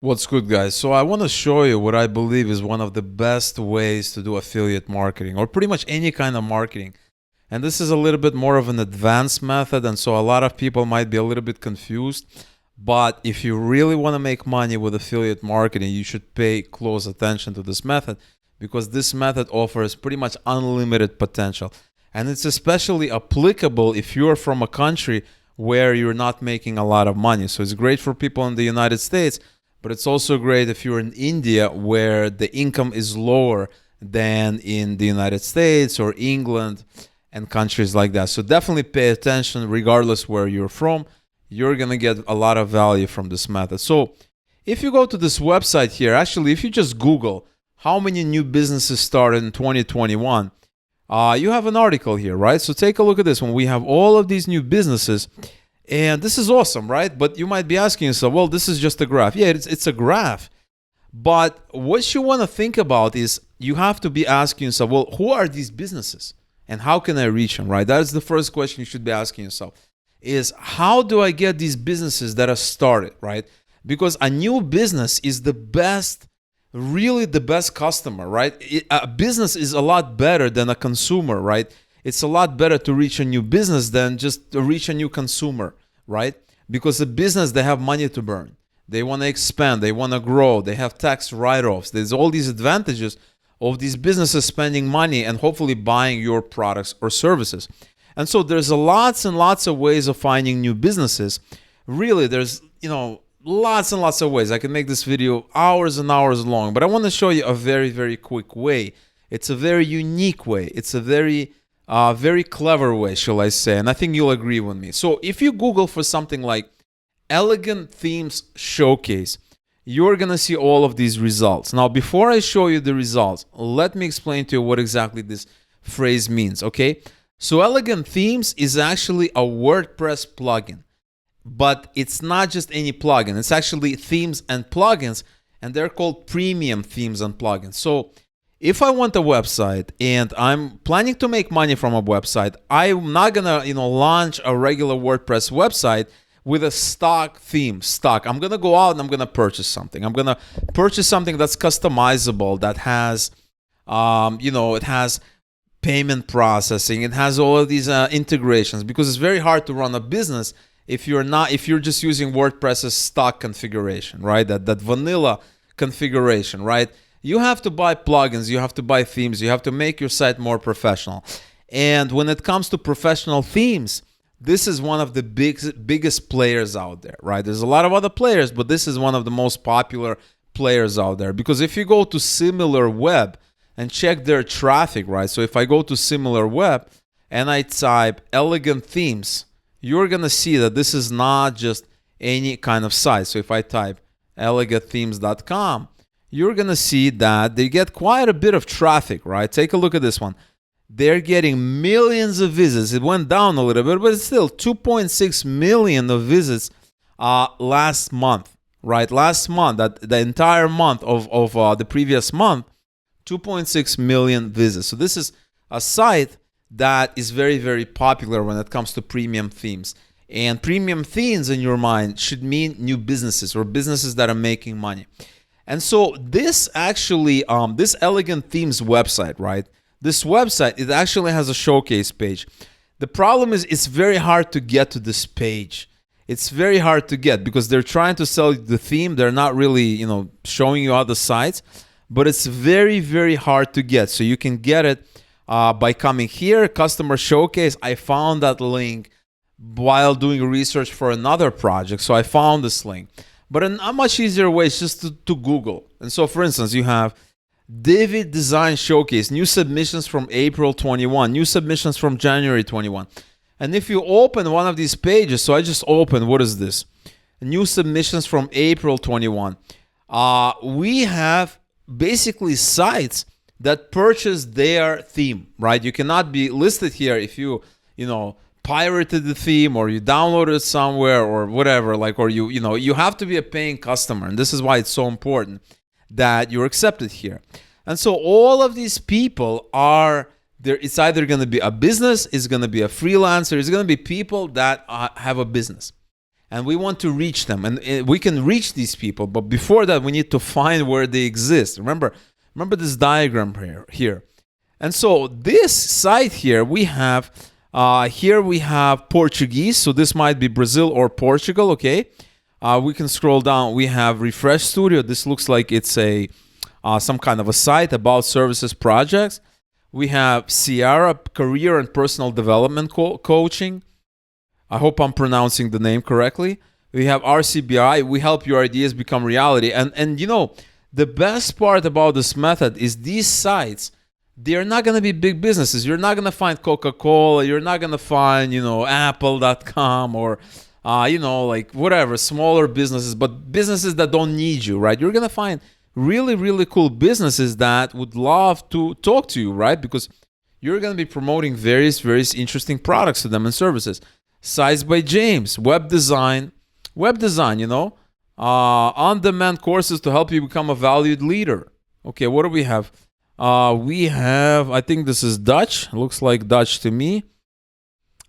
What's good, guys? So I want to show you what I believe is one of the best ways to do affiliate marketing or pretty much any kind of marketing. And this is a little bit more of an advanced method, and so a lot of people might be a little bit confused. But if you really want to make money with affiliate marketing, you should pay close attention to this method because this method offers pretty much unlimited potential. And it's especially applicable if you're from a country where you're not making a lot of money. So it's great for people in the United States, but it's also great if you're in India where the income is lower than in the United States or England and countries like that. So definitely pay attention regardless where you're from. You're going to get a lot of value from this method. So if you go to this website here, actually, if you just Google how many new businesses started in 2021, you have an article here, right? So take a look at this one. We have all of these new businesses. And this is awesome, right? But you might be asking yourself, well, this is just a graph. Yeah, it's a graph. But what you want to think about is you have to be asking yourself, well, who are these businesses? And how can I reach them, right? That is the first question you should be asking yourself is how do I get these businesses that are started, right? Because a new business is the best, really the best customer, right? A business is a lot better than a consumer, right? It's a lot better to reach a new business than just to reach a new consumer, right? Because a business, they have money to burn. They want to expand. They want to grow. They have tax write-offs. There's all these advantages of these businesses spending money and hopefully buying your products or services. And so there's lots and lots of ways of finding new businesses. Really, there's, lots and lots of ways. I can make this video hours and hours long, but I want to show you a very, very quick way. It's a very unique way. It's a very clever way, shall I say, and I think you'll agree with me. So if you Google for something like Elegant Themes Showcase, you're going to see all of these results. Now, before I show you the results, let me explain to you what exactly this phrase means, okay? So Elegant Themes is actually a WordPress plugin, but it's not just any plugin. It's actually themes and plugins, and they're called premium themes and plugins. So if I want a website and I'm planning to make money from a website, I'm not gonna, launch a regular WordPress website with a stock theme. I'm gonna go out and I'm gonna purchase something. I'm gonna purchase something that's customizable, that has, it has payment processing. It has all of these integrations because it's very hard to run a business if you're just using WordPress's stock configuration, right? That vanilla configuration, right? You have to buy plugins, you have to buy themes, you have to make your site more professional. And when it comes to professional themes, this is one of the biggest players out there, right? There's a lot of other players, but this is one of the most popular players out there. Because if you go to SimilarWeb and check their traffic, right? So if I go to SimilarWeb and I type elegant themes, you're going to see that this is not just any kind of site. So if I type elegantthemes.com, you're going to see that they get quite a bit of traffic, right? Take a look at this one. They're getting millions of visits. It went down a little bit, but it's still 2.6 million of visits last month, right? Last month, the entire month of the previous month, 2.6 million visits. So this is a site that is very, very popular when it comes to premium themes. And premium themes in your mind should mean new businesses or businesses that are making money. And so this actually, this Elegant Themes website, right? This website, it actually has a showcase page. The problem is it's very hard to get to this page. It's very hard to get because they're trying to sell you the theme. They're not really, showing you other sites, but it's very, very hard to get. So you can get it by coming here, Customer Showcase. I found that link while doing research for another project. So I found this link. But a much easier way is just to Google. And so, for instance, you have David Design Showcase, new submissions from April 21, new submissions from January 21. And if you open one of these pages, so I just opened, what is this? New submissions from April 21. We have basically sites that purchase their theme, right? You cannot be listed here if you pirated the theme or you downloaded it somewhere or whatever, or you have to be a paying customer. And this is why it's so important that you're accepted here. And so all of these people are there. It's either going to be a business, it's going to be a freelancer, it's going to be people that have a business. and we want to reach them, and we can reach these people, but before that we need to find where they exist. Remember this diagram here. And so this site here we have Portuguese, so this might be Brazil or Portugal. Okay, we can scroll down. We have Refresh Studio. This looks like it's a some kind of a site about services projects. We have Sierra, career and personal development coaching. I hope I'm pronouncing the name correctly. We have RCBI. We help your ideas become reality. And you know, the best part about this method is these sites, they're not going to be big businesses. You're not going to find Coca-Cola. You're not going to find, Apple.com or, like whatever, smaller businesses, but businesses that don't need you, right? You're going to find really, really cool businesses that would love to talk to you, right? Because you're going to be promoting various interesting products to them and services. Sites by James, web design, on-demand courses to help you become a valued leader. Okay, what do we have? I think this is Dutch. It looks like Dutch to me,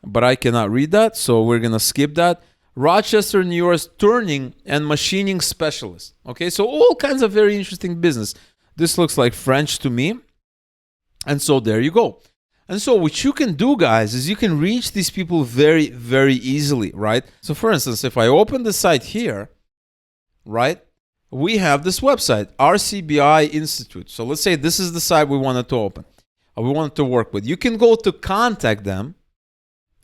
but I cannot read that, so we're going to skip that. Rochester, New York, turning and machining specialist. Okay, so all kinds of very interesting business. This looks like French to me. And so there you go. And so what you can do, guys, is you can reach these people very, very easily, right? So for instance, if I open the site here, right, we have this website, RCBI Institute. So let's say this is the site we wanted to open, or we wanted to work with. You can go to contact them,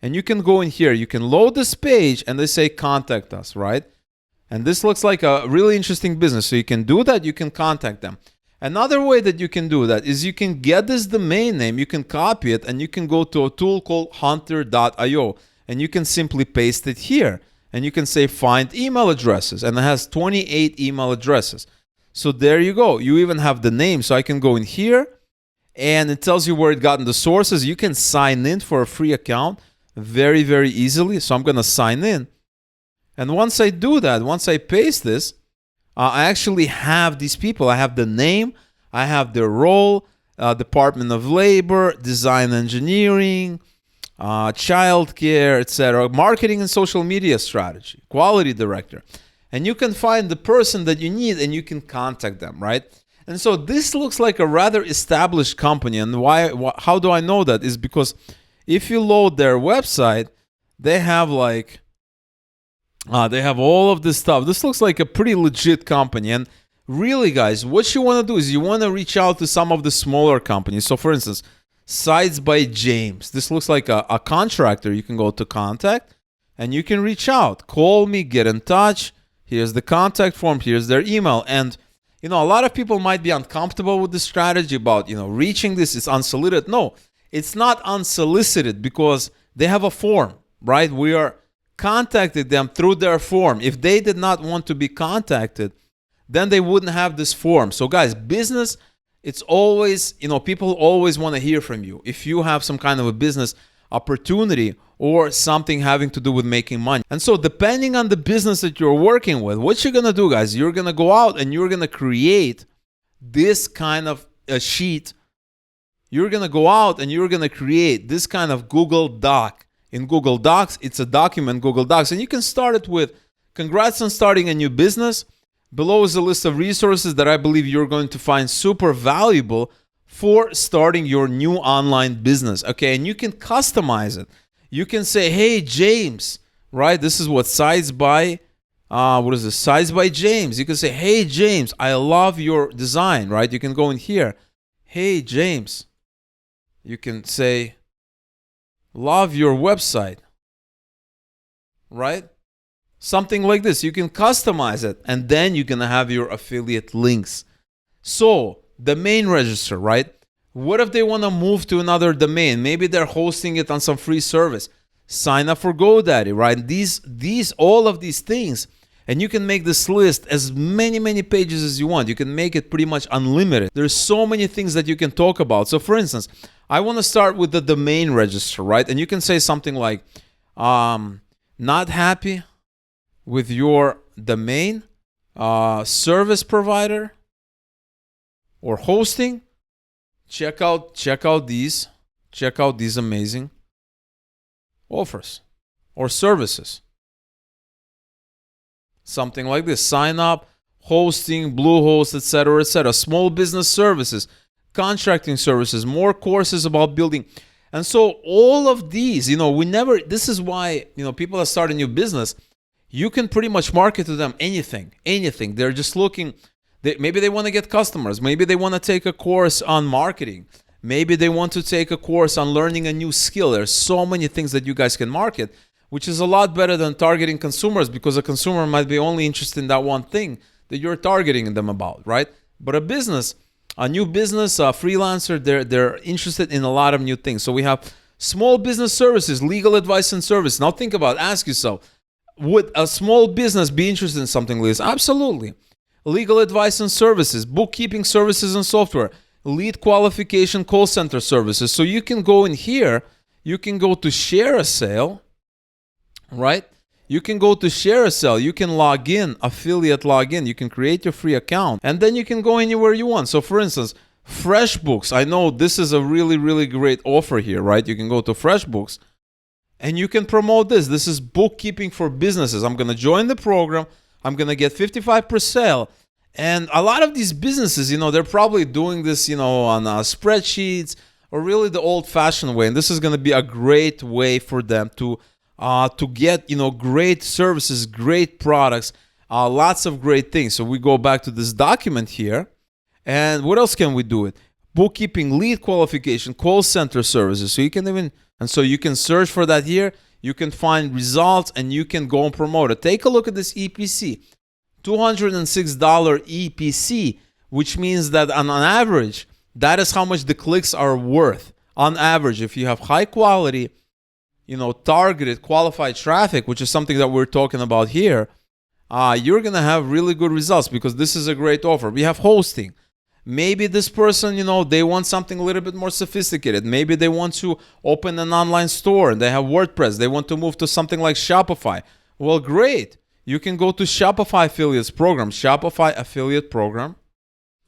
and you can go in here. You can load this page, and they say contact us, right? And this looks like a really interesting business. So you can do that. You can contact them. Another way that you can do that is you can get this domain name, you can copy it, and you can go to a tool called hunter.io, and you can simply paste it here. And you can say find email addresses, and it has 28 email addresses. So there you go. You even have the name. So I can go in here, and it tells you where it got in the sources. You can sign in for a free account very, very easily. So I'm going to sign in. And once I do that, once I paste this, I actually have these people. I have the name, I have their role, Department of Labor, Design Engineering, childcare, etc., marketing and social media strategy, quality director. And you can find the person that you need and you can contact them, right? And so this looks like a rather established company. And how do I know that? Is because if you load their website, they have they have all of this stuff. This looks like a pretty legit company. And really, guys, what you want to do is you want to reach out to some of the smaller companies. So for instance, Sites by James. This looks like a contractor. You can go to contact and you can reach out. Call me, get in touch. Here's the contact form. Here's their email. And, a lot of people might be uncomfortable with the strategy about, reaching this is unsolicited. No, it's not unsolicited because they have a form, right? We are contacted them through their form. If they did not want to be contacted, then they wouldn't have this form. So guys, business, it's always, people always want to hear from you. If you have some kind of a business opportunity or something having to do with making money. And so depending on the business that you're working with, what you're going to do, guys, you're going to go out and you're going to create this kind of a sheet. You're going to go out and you're going to create this kind of Google Doc. In Google Docs, it's a document, Google Docs, and you can start it with, congrats on starting a new business. Below is a list of resources that I believe you're going to find super valuable for starting your new online business. Okay, and you can customize it. You can say, hey, James, right? This is what Sites by, Sites by James. You can say, hey, James, I love your design, right? You can go in here. Hey, James. You can say, love your website, right? Something like this. You can customize it, and then you're going to have your affiliate links. So, domain register, right? What if they want to move to another domain? Maybe they're hosting it on some free service. Sign up for GoDaddy, right? All of these things, and you can make this list as many pages as you want. You can make it pretty much unlimited. There's so many things that you can talk about. So, for instance, I want to start with the domain register, right? And you can say something like, not happy with your domain, service provider, or hosting. Check out these amazing offers or services. something like this. Sign up, hosting, Bluehost, etc., etc. Small business services, contracting services, more courses about building. And so all of these, this is why, people that start a new business, you can pretty much market to them anything. They're just looking, maybe they want to get customers. Maybe they want to take a course on marketing. Maybe they want to take a course on learning a new skill. There's so many things that you guys can market, which is a lot better than targeting consumers, because a consumer might be only interested in that one thing that you're targeting them about, right? But a new business, a freelancer, they're interested in a lot of new things. So we have small business services, legal advice and service. Now think about it, ask yourself, would a small business be interested in something like this? Absolutely. Legal advice and services, bookkeeping services and software, lead qualification, call center services. So you can go in here, you can go to share a sale, right? You can go to share a sale, you can log in, affiliate login, you can create your free account, and then you can go anywhere you want. So for instance, FreshBooks, I know this is a really, really great offer here, right? You can go to FreshBooks and you can promote this. This is bookkeeping for businesses. I'm going to join the program. I'm going to get 55%. And a lot of these businesses, they're probably doing this, on spreadsheets or really the old-fashioned way. And this is going to be a great way for them to get, great services, great products, lots of great things. So we go back to this document here. And what else can we do it? Bookkeeping, lead qualification, call center services. So you can search for that here. You can find results and you can go and promote it. Take a look at this EPC. $206 EPC, which means that on average, that is how much the clicks are worth. On average, if you have high quality, targeted, qualified traffic, which is something that we're talking about here, you're going to have really good results, because this is a great offer. We have hosting. Maybe this person, they want something a little bit more sophisticated. Maybe they want to open an online store and they have WordPress. They want to move to something like Shopify. Well, great. You can go to Shopify affiliates program, Shopify affiliate program.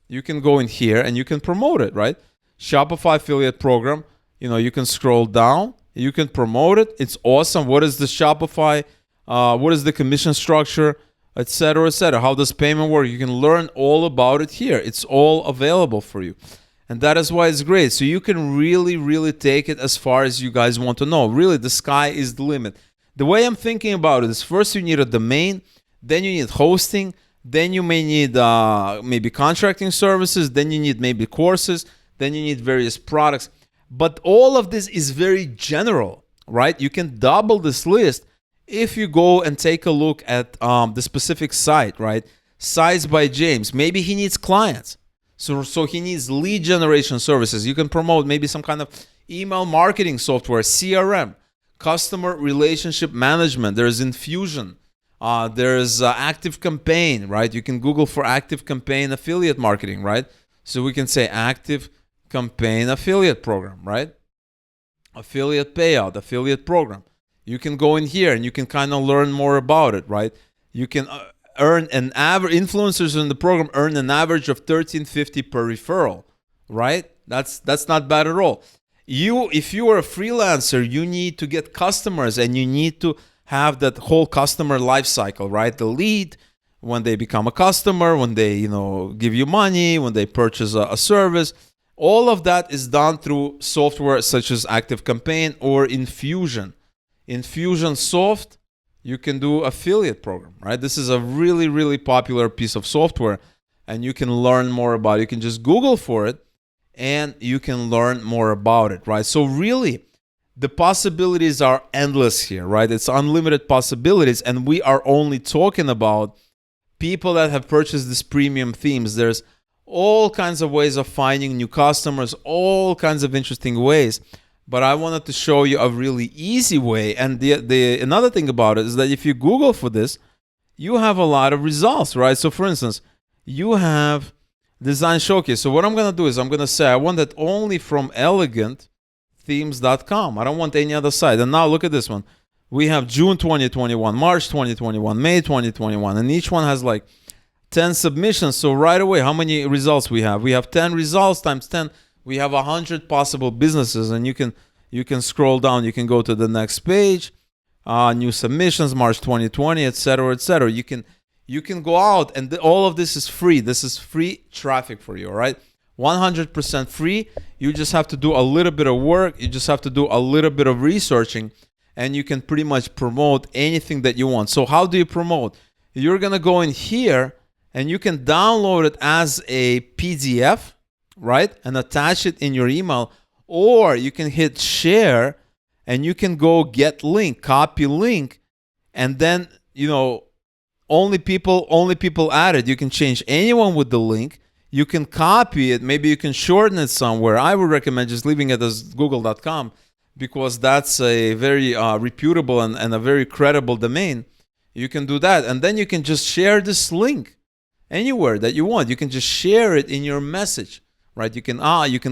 You can go in here and you can promote it, right? Shopify affiliate program. You can scroll down. You can promote it. It's awesome. What is the Shopify? What is the commission structure, etc., etc.? How does payment work? You can learn all about it here. It's all available for you. And that is why it's great. So you can really, really take it as far as you guys want to know. Really, the sky is the limit. The way I'm thinking about it is, first you need a domain, then you need hosting, then you may need maybe contracting services, then you need maybe courses, then you need various products. But all of this is very general, right? You can double this list if you go and take a look at the specific site, right? Sites by James. Maybe he needs clients. So he needs lead generation services. You can promote maybe some kind of email marketing software, CRM, customer relationship management. There's Infusion. There's Active Campaign, right? You can Google for Active Campaign affiliate marketing, right? So we can say Active Campaign affiliate program, right? Affiliate payout, affiliate program. You can go in here and you can kind of learn more about it, right? You can earn an average, influencers in the program earn an average of $13.50 per referral, right? That's not bad at all. If you are a freelancer, you need to get customers and you need to have that whole customer life cycle, right? The lead, when they become a customer, when they, give you money, when they purchase a service, all of that is done through software such as Active Campaign or Infusion. Infusionsoft, you can do affiliate program, right? This is a really, really popular piece of software and you can learn more about it. You can just Google for it and you can learn more about it, right? So really, the possibilities are endless here, right? It's unlimited possibilities, and we are only talking about people that have purchased these premium themes. There's all kinds of ways of finding new customers, all kinds of interesting ways. But I wanted to show you a really easy way. And the another thing about it is that if you Google for this, you have a lot of results, right? So for instance, you have Design Showcase. So what I'm going to do is I'm going to say I want that only from elegantthemes.com. I don't want any other site. And now look at this one. We have June 2021, March 2021, May 2021. And each one has like 10 submissions. So right away, how many results we have? We have 10 results times 10. We have 100 possible businesses. And you can scroll down. You can go to the next page. New submissions, March 2020, etc., etc. you can go out and all of this is free. This is free traffic for you, all right? 100% free. You just have to do a little bit of work. You just have to do a little bit of researching, and you can pretty much promote anything that you want. So how do you promote? You're going to go in here and you can download it as a PDF, right? And attach it in your email, or you can hit share and you can go get link, copy link, and then, only people added. You can change anyone with the link. You can copy it. Maybe you can shorten it somewhere. I would recommend just leaving it as google.com because that's a very reputable and a very credible domain. You can do that. And then you can just share this link anywhere that you want. You can just share it in your message, right? You can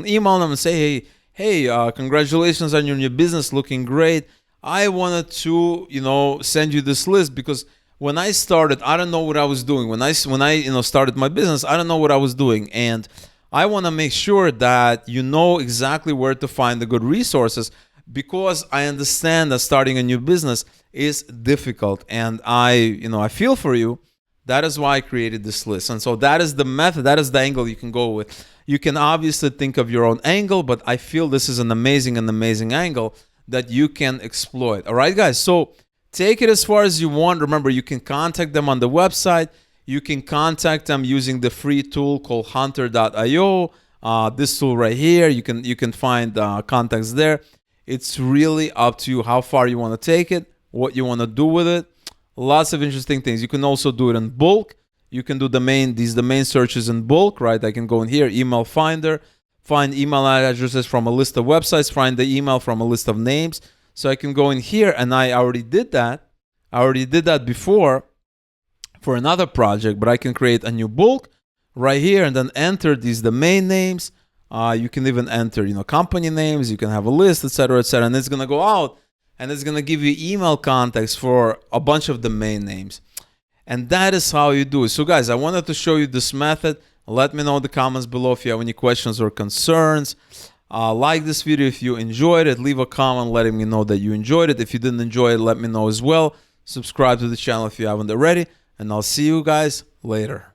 email them and say, hey, congratulations on your new business, looking great. I wanted to, send you this list because when I started, I don't know what I was doing. When I started my business, I don't know what I was doing. And I want to make sure that you know exactly where to find the good resources because I understand that starting a new business is difficult. And I feel for you. That is why I created this list. And so that is the method, that is the angle you can go with. You can obviously think of your own angle, but I feel this is an amazing angle that you can exploit. All right, guys? So take it as far as you want. Remember, you can contact them on the website. You can contact them using the free tool called hunter.io. This tool right here, you can find contacts there. It's really up to you how far you want to take it, what you want to do with it. Lots of interesting things. You can also do it in bulk. You can do these domain searches in bulk, right? I can go in here, email finder, find email addresses from a list of websites, find the email from a list of names. So I can go in here, and I already did that. I already did that before for another project, but I can create a new bulk right here and then enter these domain names. You can even enter, company names. You can have a list, etc., etc., and it's gonna go out. And it's going to give you email contacts for a bunch of domain names. And that is how you do it. So guys, I wanted to show you this method. Let me know in the comments below if you have any questions or concerns. Like this video if you enjoyed it. Leave a comment letting me know that you enjoyed it. If you didn't enjoy it, let me know as well. Subscribe to the channel if you haven't already. And I'll see you guys later.